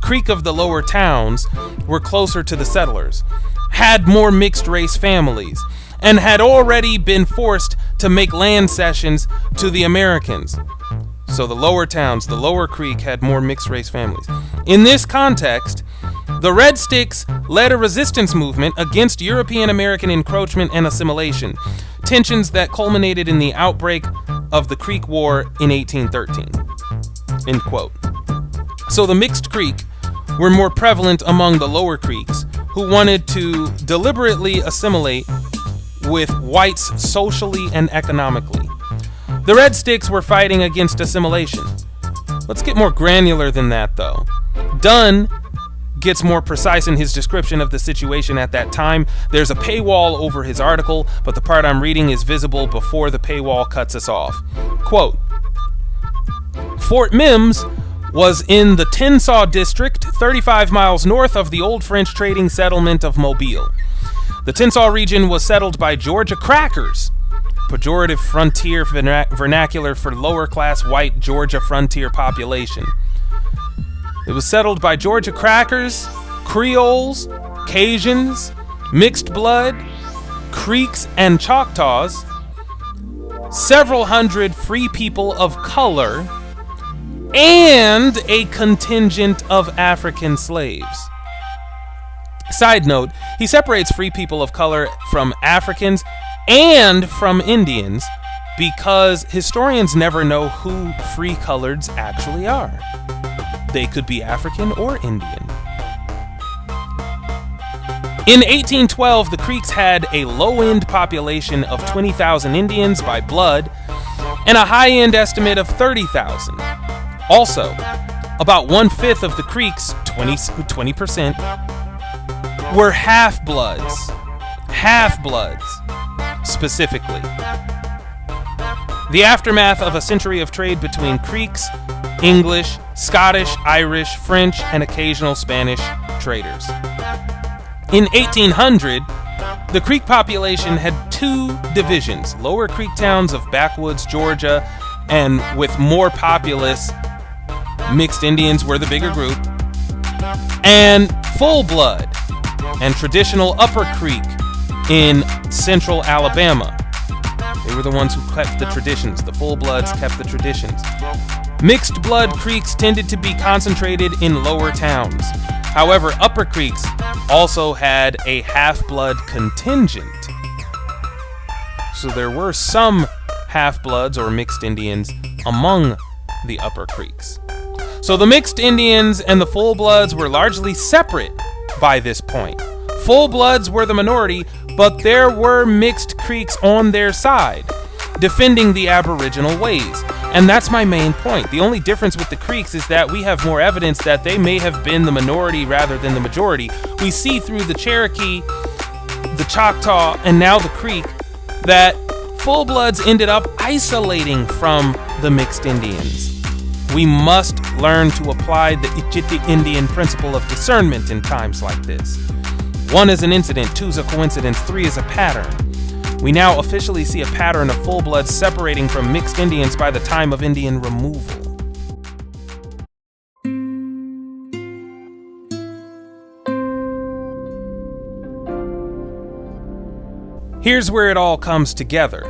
Creek of the lower towns were closer to the settlers, had more mixed race families, and had already been forced to make land cessions to the Americans. So the lower towns, the lower Creek, had more mixed race families. In this context, the Red Sticks led a resistance movement against European American encroachment and assimilation, tensions that culminated in the outbreak of the Creek War in 1813. End quote. So the mixed Creek were more prevalent among the lower Creeks, who wanted to deliberately assimilate with whites socially and economically. The Red Sticks were fighting against assimilation. Let's get more granular than that, though. Dunn gets more precise in his description of the situation at that time. There's a paywall over his article, but the part I'm reading is visible before the paywall cuts us off. Quote, Fort Mims was in the Tensaw District, 35 miles north of the old French trading settlement of Mobile. The Tensaw region was settled by Georgia crackers, pejorative frontier vernacular for lower-class white Georgia frontier population. It was settled by Georgia crackers, Creoles, Cajuns, mixed blood, Creeks, and Choctaws, several hundred free people of color, and a contingent of African slaves. Side note, he separates free people of color from Africans and from Indians because historians never know who free coloreds actually are. They could be African or Indian. In 1812, the Creeks had a low-end population of 20,000 Indians by blood and a high-end estimate of 30,000. Also, about 1/5 of the Creeks, 20%, were half-bloods. Half-bloods, specifically. The aftermath of a century of trade between Creeks, English, Scottish, Irish, French, and occasional Spanish traders. In 1800, the Creek population had two divisions: lower Creek towns of backwoods Georgia, and with more populous mixed Indians were the bigger group, and full blood and traditional Upper Creek in central Alabama. They were the ones who kept the traditions. The full bloods kept the traditions. Mixed blood Creeks tended to be concentrated in lower towns. However, Upper Creeks also had a half-blood contingent. So there were some half-bloods or mixed Indians among the Upper Creeks. So the mixed Indians and the full bloods were largely separate by this point. Full bloods were the minority, but there were mixed Creeks on their side, defending the Aboriginal ways. And that's my main point. The only difference with the Creeks is that we have more evidence that they may have been the minority rather than the majority. We see through the Cherokee, the Choctaw, and now the Creek that full bloods ended up isolating from the mixed Indians. We must learn to apply the Ijiti Indian principle of discernment in times like this. 1 is an incident, 2 is a coincidence, 3 is a pattern. We now officially see a pattern of full bloods separating from mixed Indians by the time of Indian removal. Here's where it all comes together.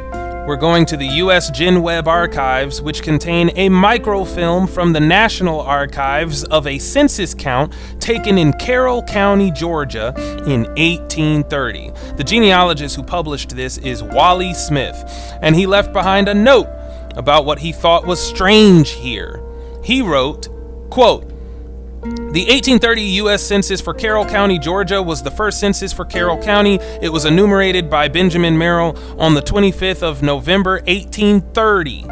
We're going to the U.S. GenWeb archives, which contain a microfilm from the National Archives of a census count taken in Carroll County, Georgia in 1830. The genealogist who published this is Wally Smith, and he left behind a note about what he thought was strange here. He wrote, quote, "The 1830 U.S. Census for Carroll County, Georgia was the first census for Carroll County. It was enumerated by Benjamin Merrill on the 25th of November, 1830.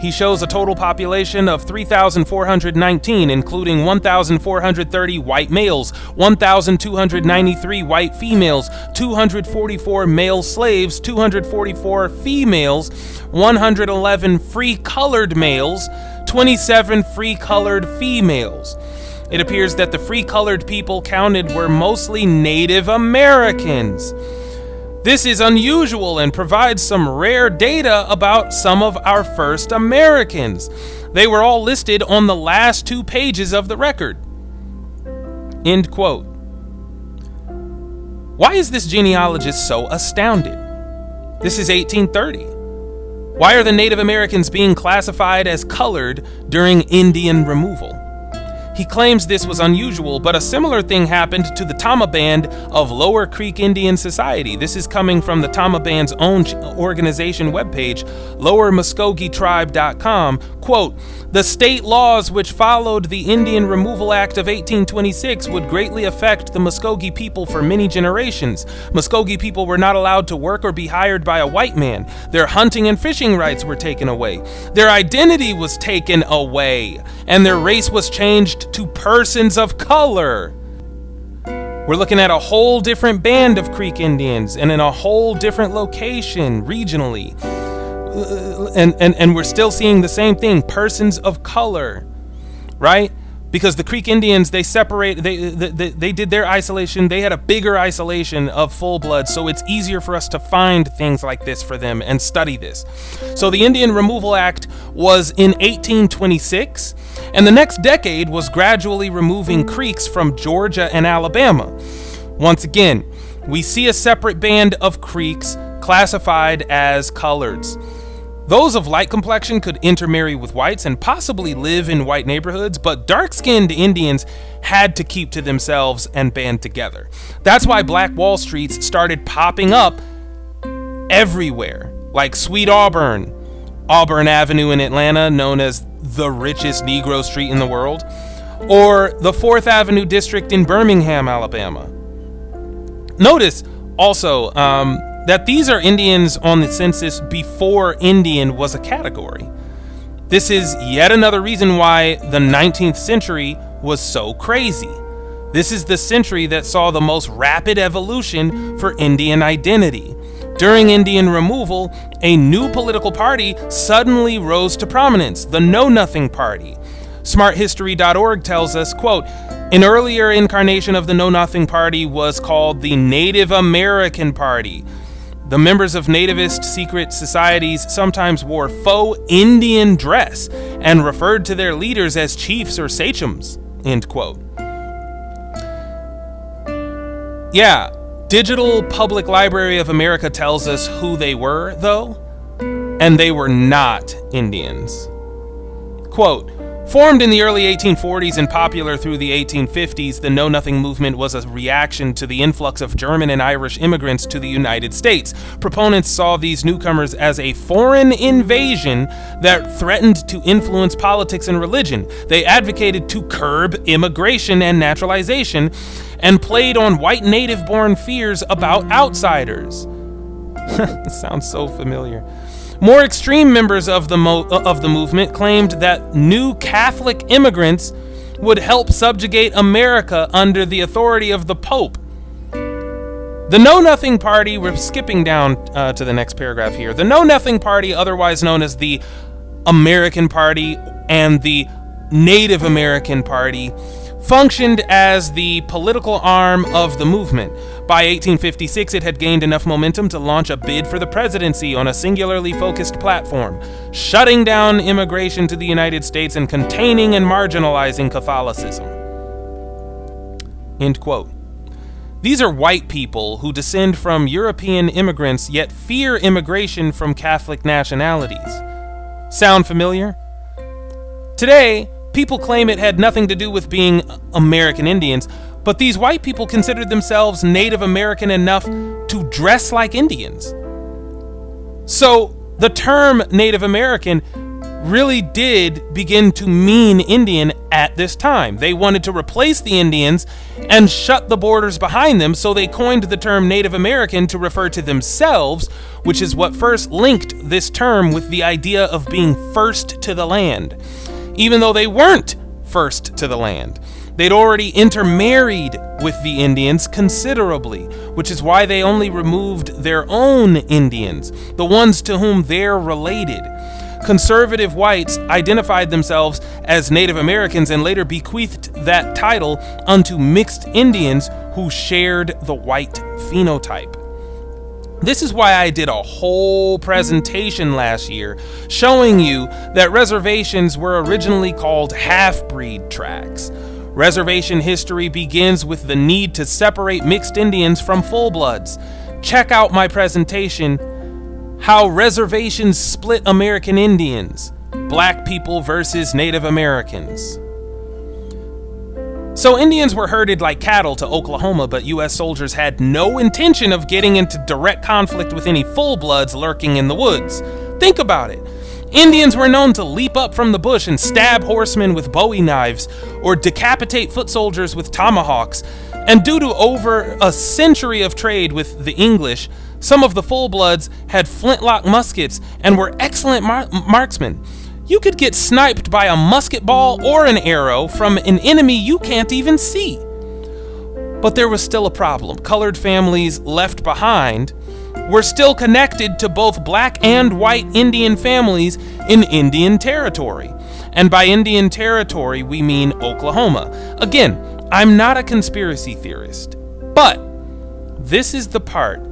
He shows a total population of 3,419, including 1,430 white males, 1,293 white females, 244 male slaves, 244 females, 111 free colored males, 27 free colored females. It appears that the free colored people counted were mostly Native Americans. This is unusual and provides some rare data about some of our first Americans. They were all listed on the last 2 pages of the record." End quote. Why is this genealogist so astounded? This is 1830. Why are the Native Americans being classified as colored during Indian removal? He claims this was unusual, but a similar thing happened to the Tama Band of Lower Creek Indian Society. This is coming from the Tama Band's own organization webpage, lowermuskogeetribe.com. Quote, "The state laws which followed the Indian Removal Act of 1826 would greatly affect the Muskogee people for many generations. Muskogee people were not allowed to work or be hired by a white man. Their hunting and fishing rights were taken away. Their identity was taken away, and their race was changed to persons of color." We're looking at a whole different band of Creek Indians and in a whole different location regionally. And we're still seeing the same thing, persons of color, right? Because the Creek Indians, they did their isolation. They had a bigger isolation of full blood, so it's easier for us to find things like this for them and study this. So the Indian Removal Act was in 1826, and the next decade was gradually removing Creeks from Georgia and Alabama. Once again, we see a separate band of Creeks classified as coloreds. Those of light complexion could intermarry with whites and possibly live in white neighborhoods, but dark-skinned Indians had to keep to themselves and band together. That's why Black Wall Streets started popping up everywhere, like Sweet Auburn, Auburn Avenue in Atlanta, known as the richest Negro street in the world, or the 4th Avenue district in Birmingham, Alabama. Notice also, that these are Indians on the census before Indian was a category. This is yet another reason why the 19th century was so crazy. This is the century that saw the most rapid evolution for Indian identity. During Indian removal, a new political party suddenly rose to prominence, the Know Nothing Party. SmartHistory.org tells us, quote, "An earlier incarnation of the Know Nothing Party was called the Native American Party. The members of nativist secret societies sometimes wore faux Indian dress and referred to their leaders as chiefs or sachems," end quote. Yeah, Digital Public Library of America tells us who they were, though, and they were not Indians. Quote, "Formed in the early 1840s and popular through the 1850s, the Know Nothing movement was a reaction to the influx of German and Irish immigrants to the United States. Proponents saw these newcomers as a foreign invasion that threatened to influence politics and religion. They advocated to curb immigration and naturalization and played on white native-born fears about outsiders." It sounds so familiar. More extreme members of the movement claimed that new Catholic immigrants would help subjugate America under the authority of the Pope. The Know Nothing Party, we're skipping down to the next paragraph here. The Know Nothing Party, otherwise known as the American Party and the Native American Party, functioned as the political arm of the movement. By 1856, it had gained enough momentum to launch a bid for the presidency on a singularly focused platform, shutting down immigration to the United States and containing and marginalizing Catholicism. End quote. These are white people who descend from European immigrants yet fear immigration from Catholic nationalities. Sound familiar? Today, people claim it had nothing to do with being American Indians, but these white people considered themselves Native American enough to dress like Indians. So the term Native American really did begin to mean Indian at this time. They wanted to replace the Indians and shut the borders behind them, so they coined the term Native American to refer to themselves, which is what first linked this term with the idea of being first to the land. Even though they weren't first to the land, they'd already intermarried with the Indians considerably, which is why they only removed their own Indians, the ones to whom they're related. Conservative whites identified themselves as Native Americans and later bequeathed that title unto mixed Indians who shared the white phenotype. This is why I did a whole presentation last year showing you that reservations were originally called half-breed tracts. Reservation history begins with the need to separate mixed Indians from full-bloods. Check out my presentation, How Reservations Split American Indians, Black People versus Native Americans. So Indians were herded like cattle to Oklahoma, but U.S. soldiers had no intention of getting into direct conflict with any full-bloods lurking in the woods. Think about it. Indians were known to leap up from the bush and stab horsemen with bowie knives or decapitate foot soldiers with tomahawks. And due to over a century of trade with the English, some of the full-bloods had flintlock muskets and were excellent marksmen. You could get sniped by a musket ball or an arrow from an enemy you can't even see. But there was still a problem. Colored families left behind were still connected to both black and white Indian families in Indian Territory. And by Indian Territory, we mean Oklahoma. Again, I'm not a conspiracy theorist, but this is the part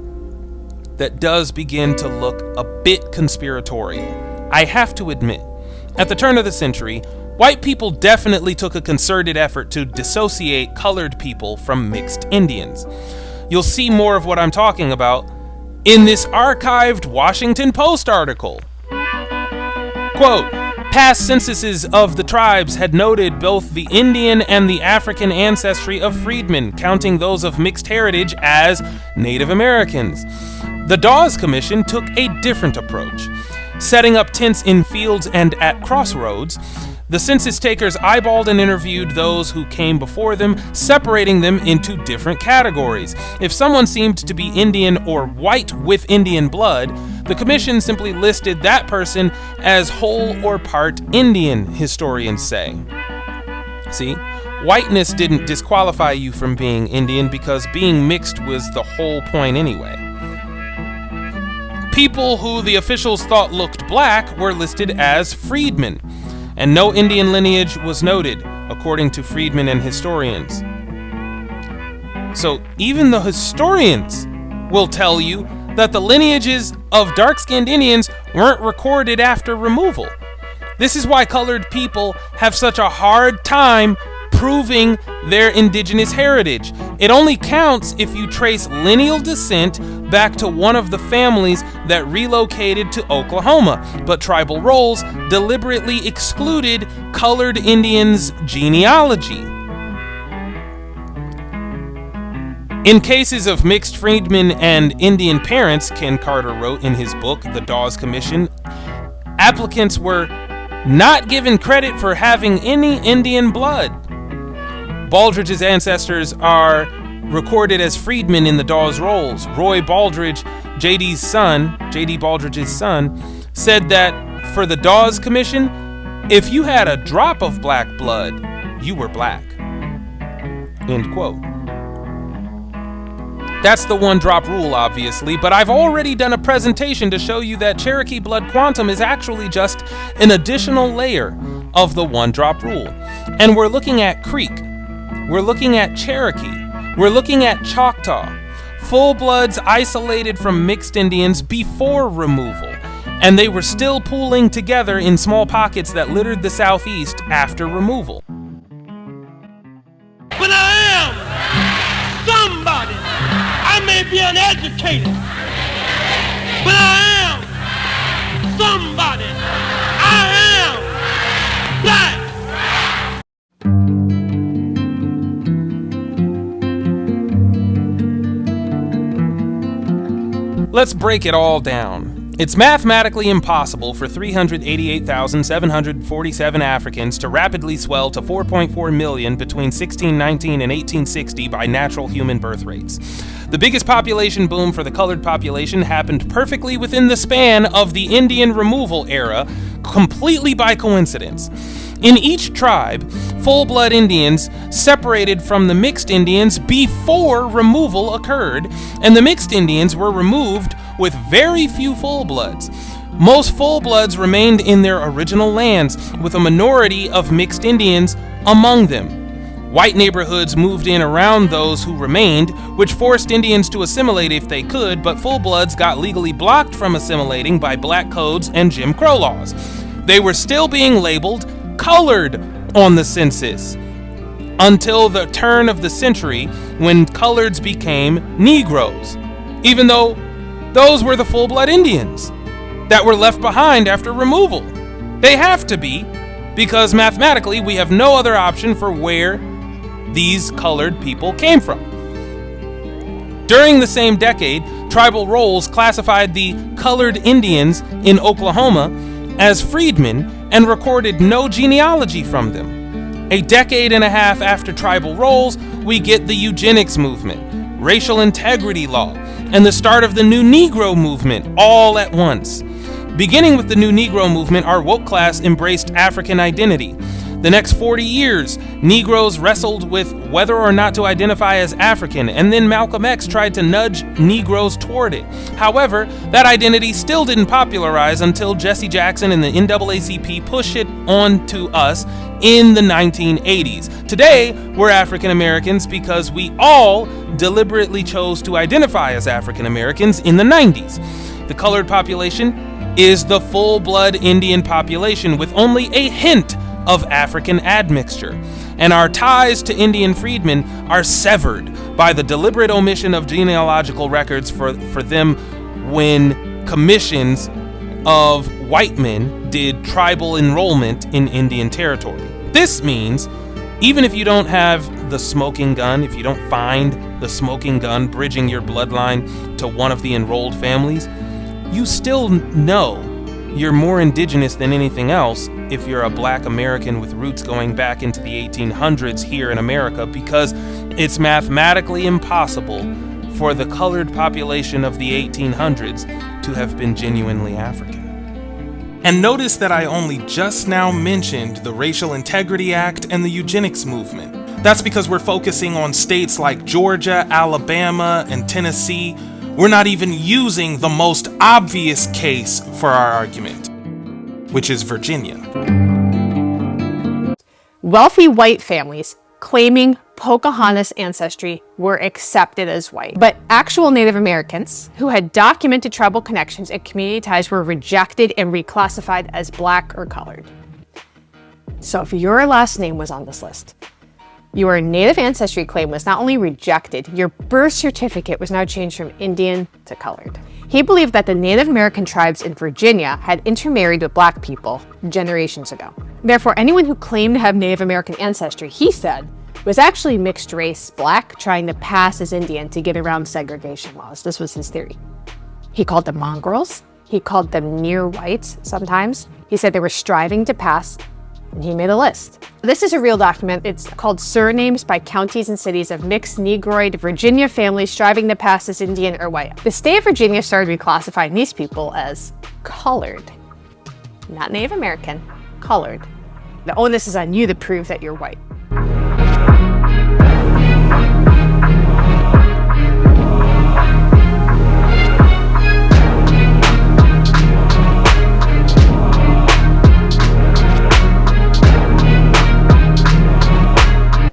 that does begin to look a bit conspiratorial. I have to admit, at the turn of the century, white people definitely took a concerted effort to dissociate colored people from mixed Indians. You'll see more of what I'm talking about in this archived Washington Post article. Quote, past censuses of the tribes had noted both the Indian and the African ancestry of freedmen, counting those of mixed heritage as Native Americans. The Dawes Commission took a different approach. Setting up tents in fields and at crossroads, the census takers eyeballed and interviewed those who came before them, separating them into different categories. If someone seemed to be Indian or white with Indian blood, the commission simply listed that person as whole or part Indian, historians say. See, whiteness didn't disqualify you from being Indian because being mixed was the whole point anyway. People who the officials thought looked black were listed as freedmen, and no Indian lineage was noted, according to freedmen and historians. So even the historians will tell you that the lineages of dark-skinned Indians weren't recorded after removal. This is why colored people have such a hard time proving their indigenous heritage. It only counts if you trace lineal descent back to one of the families that relocated to Oklahoma, but tribal rolls deliberately excluded colored Indians' genealogy. In cases of mixed freedmen and Indian parents, Ken Carter wrote in his book, The Dawes Commission, applicants were not given credit for having any Indian blood. Baldridge's ancestors are recorded as freedmen in the Dawes rolls. Roy Baldridge, J.D. Baldridge's son, said that for the Dawes Commission, if you had a drop of black blood, you were black. End quote. That's the one-drop rule, obviously, but I've already done a presentation to show you that Cherokee blood quantum is actually just an additional layer of the one-drop rule. And we're looking at Creek. We're looking at Cherokee. We're looking at Choctaw. Full-bloods isolated from mixed Indians before removal, and they were still pooling together in small pockets that littered the Southeast after removal. But I am somebody. I may be uneducated, but I am somebody. I am black. Let's break it all down. It's mathematically impossible for 388,747 Africans to rapidly swell to 4.4 million between 1619 and 1860 by natural human birth rates. The biggest population boom for the colored population happened perfectly within the span of the Indian removal era, completely by coincidence. In each tribe, full-blood Indians separated from the mixed Indians before removal occurred, and the mixed Indians were removed with very few full-bloods. Most full-bloods remained in their original lands, with a minority of mixed Indians among them. White neighborhoods moved in around those who remained, which forced Indians to assimilate if they could, but full-bloods got legally blocked from assimilating by black codes and Jim Crow laws. They were still being labeled colored on the census until the turn of the century, when coloreds became Negroes, even though those were the full-blood Indians that were left behind after removal. They have to be, because mathematically we have no other option for where these colored people came from. During the same decade, tribal rolls classified the colored Indians in Oklahoma as freedmen and recorded no genealogy from them. A decade and a half after tribal rolls, we get the eugenics movement, racial integrity law, and the start of the new Negro movement all at once. Beginning with the new Negro movement, our woke class embraced African identity. The next 40 years, Negroes wrestled with whether or not to identify as African, and then Malcolm X tried to nudge Negroes toward it. However, that identity still didn't popularize until Jesse Jackson and the NAACP pushed it on to us in the 1980s. Today, we're African Americans because we all deliberately chose to identify as African Americans in the 90s. The colored population is the full-blood Indian population with only a hint of African admixture, and our ties to Indian freedmen are severed by the deliberate omission of genealogical records for them when commissions of white men did tribal enrollment in Indian territory. This means even if you don't have the smoking gun, if you don't find the smoking gun bridging your bloodline to one of the enrolled families, you still know you're more indigenous than anything else if you're a black American with roots going back into the 1800s here in America, because it's mathematically impossible for the colored population of the 1800s to have been genuinely African. And notice that I only just now mentioned the Racial Integrity Act and the eugenics movement. That's because we're focusing on states like Georgia, Alabama, and Tennessee. We're not even using the most obvious case for our argument, which is Virginia. Wealthy white families claiming Pocahontas ancestry were accepted as white, but actual Native Americans who had documented tribal connections and community ties were rejected and reclassified as black or colored. So if your last name was on this list, your Native ancestry claim was not only rejected, your birth certificate was now changed from Indian to colored. He believed that the Native American tribes in Virginia had intermarried with black people generations ago. Therefore, anyone who claimed to have Native American ancestry, he said, was actually mixed race black trying to pass as Indian to get around segregation laws. This was his theory. He called them mongrels. He called them near whites sometimes. He said they were striving to pass, and he made a list. This is a real document. It's called Surnames by Counties and Cities of Mixed Negroid Virginia Families Striving to Pass as Indian or White. The state of Virginia started reclassifying these people as colored. Not Native American, colored. The onus is on you to prove that you're white.